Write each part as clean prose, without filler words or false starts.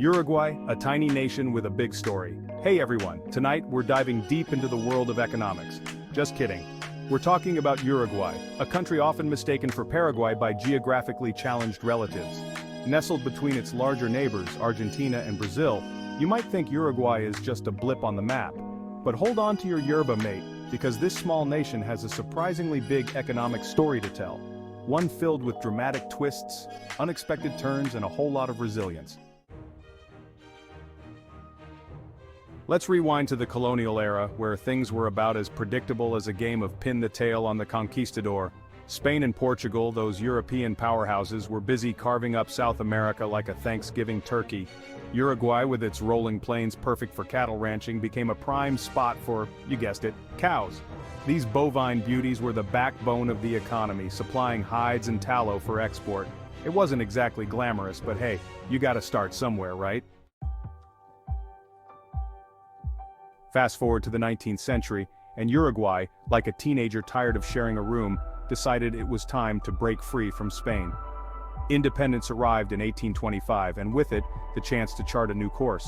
Uruguay, a tiny nation with a big story. Hey everyone, tonight we're diving deep into the world of economics. Just kidding. We're talking about Uruguay, a country often mistaken for Paraguay by geographically challenged relatives. Nestled between its larger neighbors, Argentina and Brazil, you might think Uruguay is just a blip on the map. But hold on to your yerba mate, because this small nation has a surprisingly big economic story to tell. One filled with dramatic twists, unexpected turns, and a whole lot of resilience. Let's rewind to the colonial era, where things were about as predictable as a game of pin the tail on the conquistador. Spain and Portugal, those European powerhouses, were busy carving up South America like a Thanksgiving turkey. Uruguay, with its rolling plains perfect for cattle ranching, became a prime spot for, you guessed it, cows. These bovine beauties were the backbone of the economy, supplying hides and tallow for export. It wasn't exactly glamorous, but hey, you gotta start somewhere, right? Fast forward to the 19th century, and Uruguay, like a teenager tired of sharing a room, decided it was time to break free from Spain. Independence arrived in 1825, and with it, the chance to chart a new course.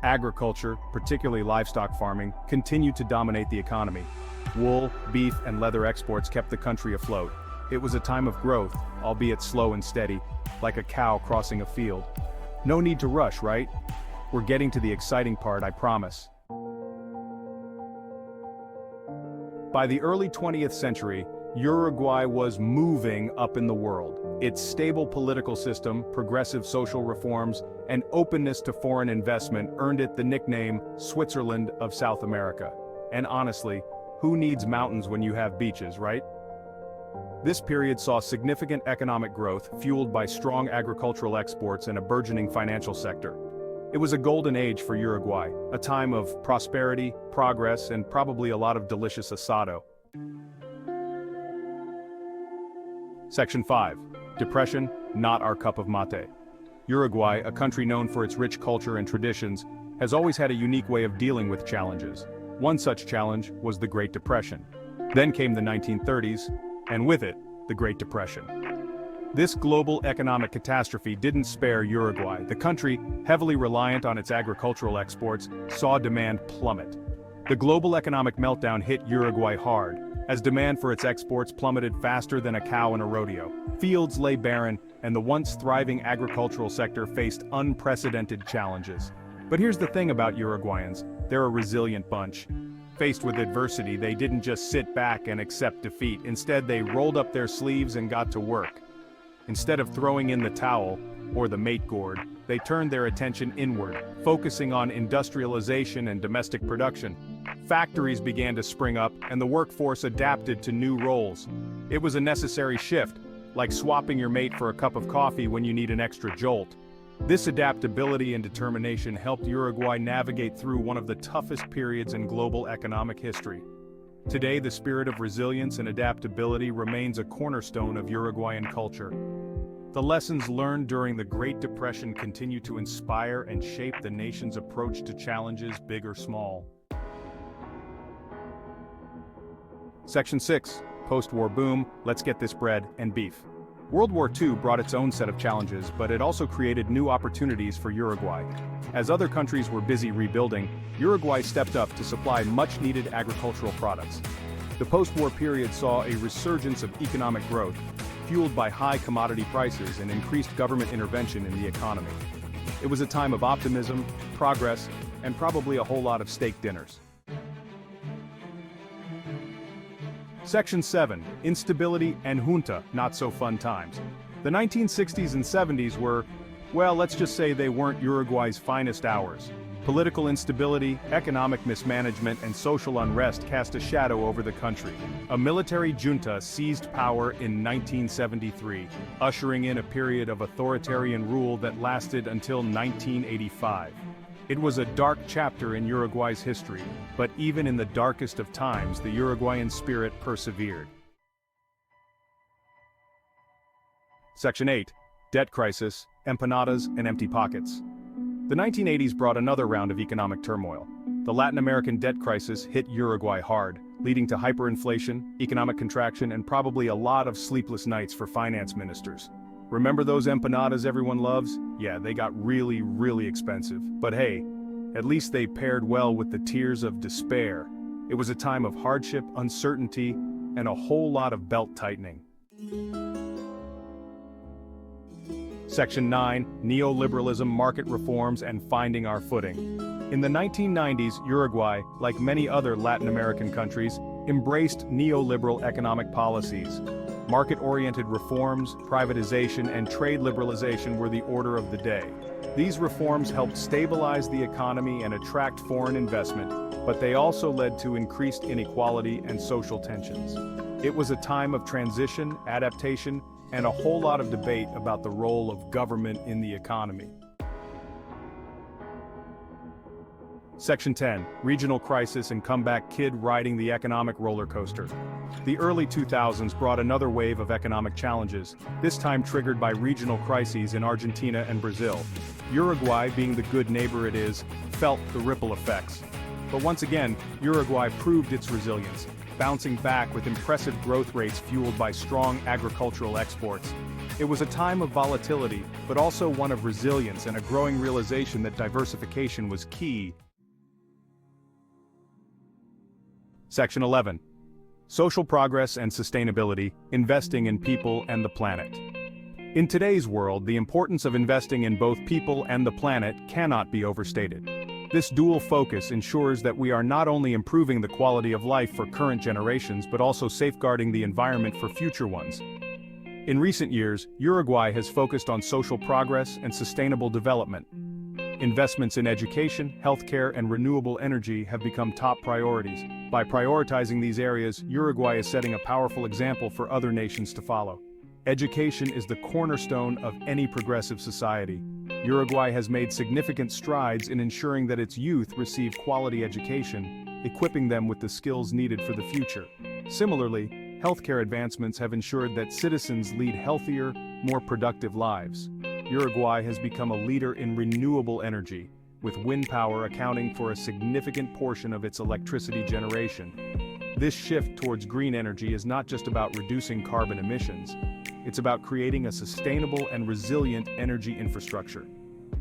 Agriculture, particularly livestock farming, continued to dominate the economy. Wool, beef, and leather exports kept the country afloat. It was a time of growth, albeit slow and steady, like a cow crossing a field. No need to rush, right? We're getting to the exciting part, I promise. By the early 20th century, Uruguay was moving up in the world. Its stable political system, progressive social reforms, and openness to foreign investment earned it the nickname Switzerland of South America. And honestly, who needs mountains when you have beaches, right? This period saw significant economic growth, fueled by strong agricultural exports and a burgeoning financial sector. It was a golden age for Uruguay, a time of prosperity, progress, and probably a lot of delicious asado. Section 5. Depression, not our cup of mate. Uruguay, a country known for its rich culture and traditions, has always had a unique way of dealing with challenges. One such challenge was the Great Depression. Then came the 1930s, and with it, the Great Depression. This global economic catastrophe didn't spare Uruguay. The country, heavily reliant on its agricultural exports, saw demand plummet. The global economic meltdown hit Uruguay hard, as demand for its exports plummeted faster than a cow in a rodeo. Fields lay barren, and the once thriving agricultural sector faced unprecedented challenges. But here's the thing about Uruguayans, they're a resilient bunch. Faced with adversity, they didn't just sit back and accept defeat. Instead, they rolled up their sleeves and got to work. Instead of throwing in the towel, or the mate gourd, they turned their attention inward, focusing on industrialization and domestic production. Factories began to spring up, and the workforce adapted to new roles. It was a necessary shift, like swapping your mate for a cup of coffee when you need an extra jolt. This adaptability and determination helped Uruguay navigate through one of the toughest periods in global economic history. Today, the spirit of resilience and adaptability remains a cornerstone of Uruguayan culture. The lessons learned during the Great Depression continue to inspire and shape the nation's approach to challenges, big or small. Section 6. Post-war boom, let's get this bread and beef. World War II brought its own set of challenges, but it also created new opportunities for Uruguay. As other countries were busy rebuilding, Uruguay stepped up to supply much-needed agricultural products. The post-war period saw a resurgence of economic growth, fueled by high commodity prices and increased government intervention in the economy. It was a time of optimism, progress, and probably a whole lot of steak dinners. Section 7. Instability and junta, not so fun times. The 1960s and 70s were, well, let's just say they weren't Uruguay's finest hours. Political instability, economic mismanagement, and social unrest cast a shadow over the country. A military junta seized power in 1973, ushering in a period of authoritarian rule that lasted until 1985. It was a dark chapter in Uruguay's history, but even in the darkest of times, the Uruguayan spirit persevered. Section 8. Debt crisis, empanadas, and empty pockets. The 1980s brought another round of economic turmoil. The Latin American debt crisis hit Uruguay hard, leading to hyperinflation, economic contraction, and probably a lot of sleepless nights for finance ministers. Remember those empanadas everyone loves? Yeah, they got really, really expensive. But hey, at least they paired well with the tears of despair. It was a time of hardship, uncertainty, and a whole lot of belt tightening. Section 9, Neoliberalism, Market Reforms, and Finding Our Footing. In the 1990s, Uruguay, like many other Latin American countries, embraced neoliberal economic policies. Market-oriented reforms, privatization, and trade liberalization were the order of the day. These reforms helped stabilize the economy and attract foreign investment, but they also led to increased inequality and social tensions. It was a time of transition, adaptation, and a whole lot of debate about the role of government in the economy. Section 10, Regional Crisis and Comeback, Kid riding the economic roller coaster. The early 2000s brought another wave of economic challenges, this time triggered by regional crises in Argentina and Brazil. Uruguay, being the good neighbor it is, felt the ripple effects. But once again, Uruguay proved its resilience, bouncing back with impressive growth rates fueled by strong agricultural exports. It was a time of volatility, but also one of resilience and a growing realization that diversification was key. Section 11. Social Progress and Sustainability, Investing in People and the Planet. In today's world, the importance of investing in both people and the planet cannot be overstated. This dual focus ensures that we are not only improving the quality of life for current generations but also safeguarding the environment for future ones. In recent years, Uruguay has focused on social progress and sustainable development. Investments in education, healthcare, and renewable energy have become top priorities. By prioritizing these areas, Uruguay is setting a powerful example for other nations to follow. Education is the cornerstone of any progressive society. Uruguay has made significant strides in ensuring that its youth receive quality education, equipping them with the skills needed for the future. Similarly, healthcare advancements have ensured that citizens lead healthier, more productive lives. Uruguay has become a leader in renewable energy, with wind power accounting for a significant portion of its electricity generation. This shift towards green energy is not just about reducing carbon emissions, it's about creating a sustainable and resilient energy infrastructure.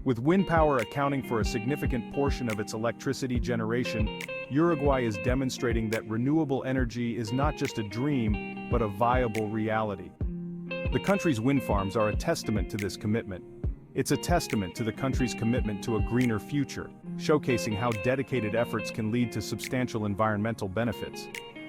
With wind power accounting for a significant portion of its electricity generation, Uruguay is demonstrating that renewable energy is not just a dream, but a viable reality. The country's wind farms are a testament to this commitment. It's a testament to the country's commitment to a greener future, showcasing how dedicated efforts can lead to substantial environmental benefits.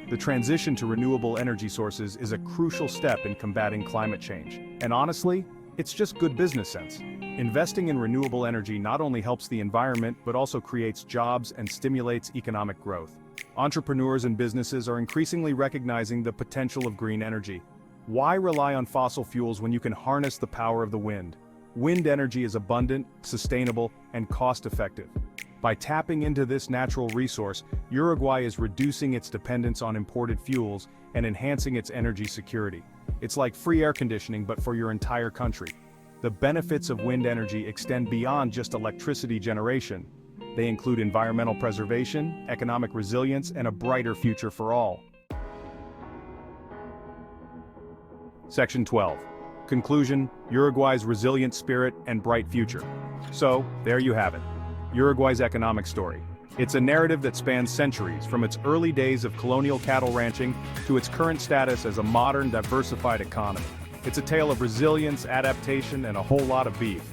The transition to renewable energy sources is a crucial step in combating climate change. And honestly, it's just good business sense. Investing in renewable energy not only helps the environment but also creates jobs and stimulates economic growth. Entrepreneurs and businesses are increasingly recognizing the potential of green energy. Why rely on fossil fuels when you can harness the power of the wind? Wind energy is abundant, sustainable, and cost-effective. By tapping into this natural resource, Uruguay is reducing its dependence on imported fuels and enhancing its energy security. It's like free air conditioning but for your entire country. The benefits of wind energy extend beyond just electricity generation. They include environmental preservation, economic resilience, and a brighter future for all. Section 12. Conclusion, Uruguay's resilient spirit and bright future. So, there you have it. Uruguay's economic story. It's a narrative that spans centuries, from its early days of colonial cattle ranching to its current status as a modern, diversified economy. It's a tale of resilience, adaptation, and a whole lot of beef.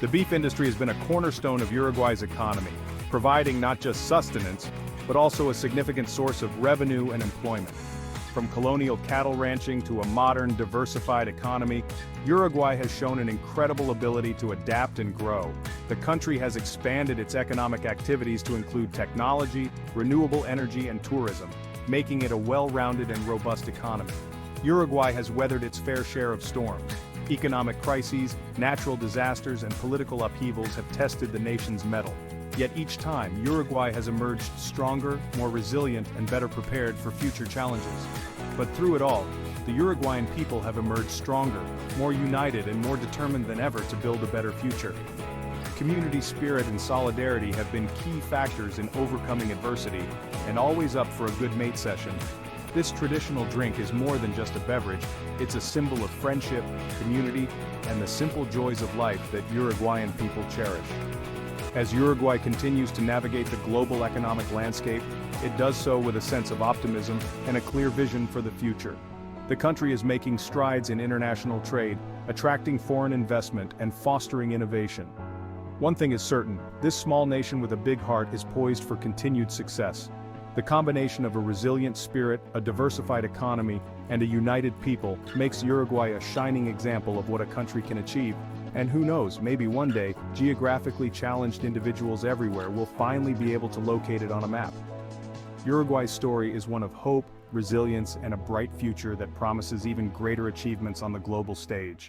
The beef industry has been a cornerstone of Uruguay's economy, providing not just sustenance, but also a significant source of revenue and employment. From colonial cattle ranching to a modern, diversified economy, Uruguay has shown an incredible ability to adapt and grow. The country has expanded its economic activities to include technology, renewable energy, and tourism, making it a well-rounded and robust economy. Uruguay has weathered its fair share of storms. Economic crises, natural disasters, and political upheavals have tested the nation's mettle. Yet each time, Uruguay has emerged stronger, more resilient, and better prepared for future challenges. But through it all, the Uruguayan people have emerged stronger, more united, and more determined than ever to build a better future. Community spirit and solidarity have been key factors in overcoming adversity, and always up for a good mate session. This traditional drink is more than just a beverage, it's a symbol of friendship, community, and the simple joys of life that Uruguayan people cherish. As Uruguay continues to navigate the global economic landscape, it does so with a sense of optimism and a clear vision for the future. The country is making strides in international trade, attracting foreign investment and fostering innovation. One thing is certain, this small nation with a big heart is poised for continued success. The combination of a resilient spirit, a diversified economy, and a united people makes Uruguay a shining example of what a country can achieve. And who knows, maybe one day, geographically challenged individuals everywhere will finally be able to locate it on a map. Uruguay's story is one of hope, resilience, and a bright future that promises even greater achievements on the global stage.